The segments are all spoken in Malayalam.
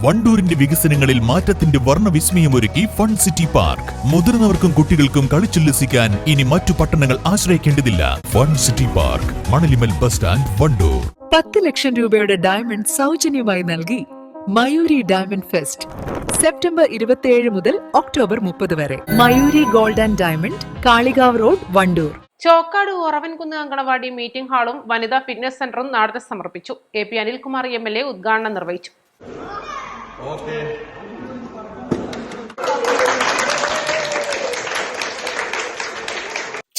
വണ്ടൂരിന്റെ വികസനങ്ങളിൽ മാറ്റത്തിന്റെ വർണ്ണവിസ്മയമൊരുക്കി ഫൺ സിറ്റി പാർക്ക്. മുതിർന്നവർക്കും കുട്ടികൾക്കും കളിച്ചുല്ലസിക്കാൻ ഇനി മറ്റു പട്ടണങ്ങൾ ആശ്രയിക്കേണ്ടതില്ല. Fun city park, Manalimal bus stand, Wandoor. 10 ലക്ഷം രൂപയുടെ ഡയമണ്ട് സൗജന്യമായി നൽകി മയൂരി ഡയമണ്ട് ഫെസ്റ്റ്. സെപ്റ്റംബർ 27 മുതൽ ഒക്ടോബർ 30 വരെ. Mayoori gold and diamond, Kalikavu road, Wandoor. Chokkad Uravankunnu anganwadi meeting ഹാളും വനിതാ ഫിറ്റ്നസ് സെന്ററും നാടിന് സമർപ്പിച്ചു. AP അനിൽകുമാർ MLA ഉദ്ഘാടനം നിർവഹിച്ചു.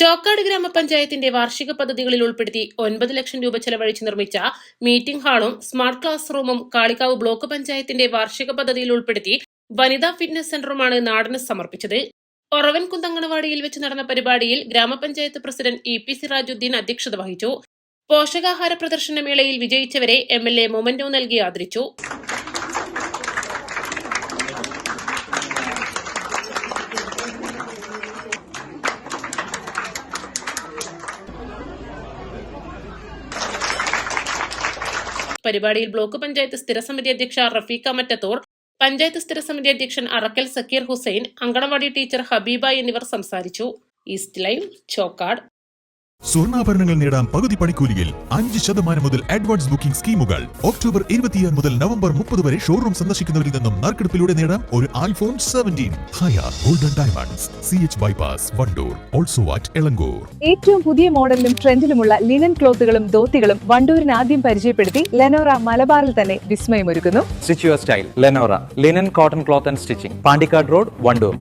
ചോക്കാട് ഗ്രാമപഞ്ചായത്തിന്റെ വാർഷിക പദ്ധതികളിൽ ഉൾപ്പെടുത്തി 9 ലക്ഷം രൂപ ചെലവഴിച്ച് നിർമ്മിച്ച മീറ്റിംഗ് ഹാളും സ്മാർട്ട് ക്ലാസ് റൂമും കാളികാവ് ബ്ലോക്ക് പഞ്ചായത്തിന്റെ വാർഷിക പദ്ധതിയിൽ ഉൾപ്പെടുത്തി വനിതാ ഫിറ്റ്നസ് സെന്ററുമാണ് നാടിന് സമർപ്പിച്ചത്. ഒറവൻകുന്ന് അങ്കണവാടിയിൽ വെച്ച് നടന്ന പരിപാടിയിൽ ഗ്രാമപഞ്ചായത്ത് പ്രസിഡന്റ് EP സിറാജുദ്ദീൻ അധ്യക്ഷത വഹിച്ചു. പോഷകാഹാര പ്രദർശനമേളയിൽ വിജയിച്ചവരെ MLA മൊമന്റോ നൽകി ആദരിച്ചു. പരിപാടിയിൽ ബ്ലോക്ക് പഞ്ചായത്ത് സ്ഥിരസമിതി അധ്യക്ഷ റഫീഖ മറ്റത്തൂർ, പഞ്ചായത്ത് സ്ഥിരസമിതി അധ്യക്ഷൻ അറക്കൽ സക്കീർ ഹുസൈൻ, അങ്കണവാടി ടീച്ചർ ഹബീബ എന്നിവർ സംസാരിച്ചു. East live, Chokkad. സ്വർണ്ണാഭരണങ്ങൾ നേടാം പകുതി പണിക്കൂലിയിൽ 5% മുതൽ അഡ്വാൻസ് ബുക്കിംഗ് സ്കീമുകൾ. ഒക്ടോബർ 26 മുതൽ നവംബർ 30 വരെ ഷോറൂം സന്ദർശിക്കുന്നവരിൽ നിന്നും നറുക്കെടുപ്പിലൂടെ നേടാം ഒരു iPhone 17. Haya golden diamonds, CH bypass, Wandoor. Also at Elankur. ഏറ്റവും പുതിയ മോഡലിലും ട്രെൻഡിലുമുള്ള ലിനൻ ക്ലോത്തുകളും ധോത്തികളും വണ്ടൂരിന് ആദ്യം പരിചയപ്പെടുത്തി ലെനോറ മലബാറിൽ തന്നെ വിസ്മയമൊരുക്കുന്നു. Stitch your style. Lenora, linen, cotton cloth and stitching. Pandikad Road, Vandoor.